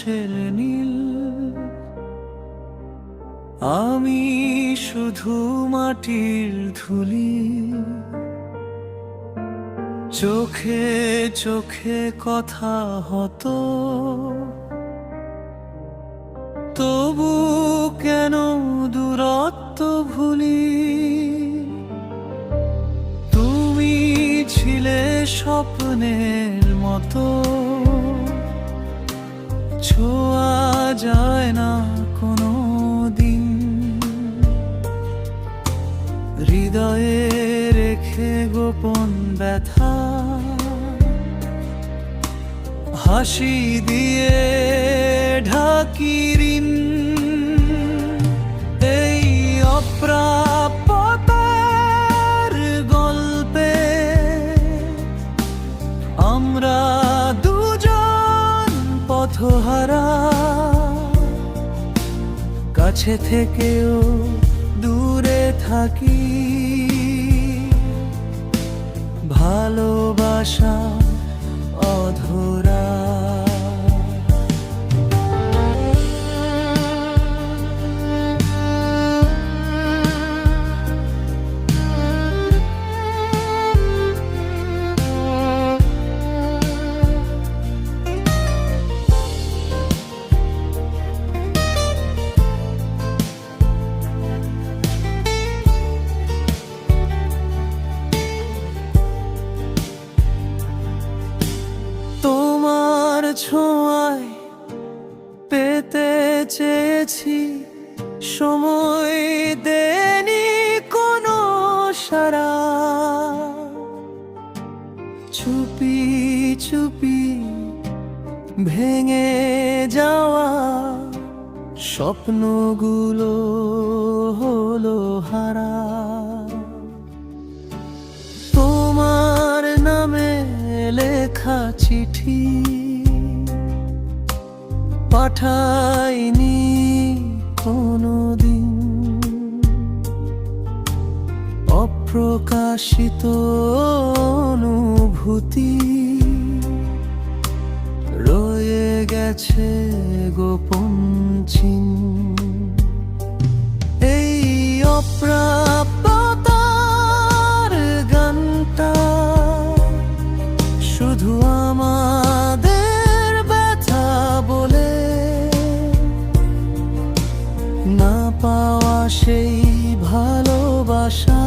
আকাশের নীল, আমি শুধু মাটির ধুলি। চোখে চোখে কথা হতো, তবু কেন দূরত্ব ভুলি। তুমি ছিলে স্বপ্নের মতো, ছোঁয়া যায় না কোনো দিন। হৃদয়ে রেখে গোপন ব্যথা, হাসি দিয়ে ঢাকি ঋণ। এই অপ্রাপ্যতার গল্পে আমরা দুজন পথহারা, কাছে থেকেও দূরে থাকি। ভালোবাসা অধরা। তোমার ছোঁয়ায় পেতে চেয়েছি, সময় দেনি কোনো সারা। চুপি চুপি ভেঙে যাওয়া স্বপ্নগুলো হলো হারা। তোমার নামে লেখা চিঠি পাঠাইনি কোনোদিন। অপ্রকাশিত অনুভূতি রয়ে গেছে গোপন চিহ্ন। এই অপ্রাপ্যতার গানটা শুধু আমাদের ব্যথা বলে, না পাওয়া সেই ভালোবাসা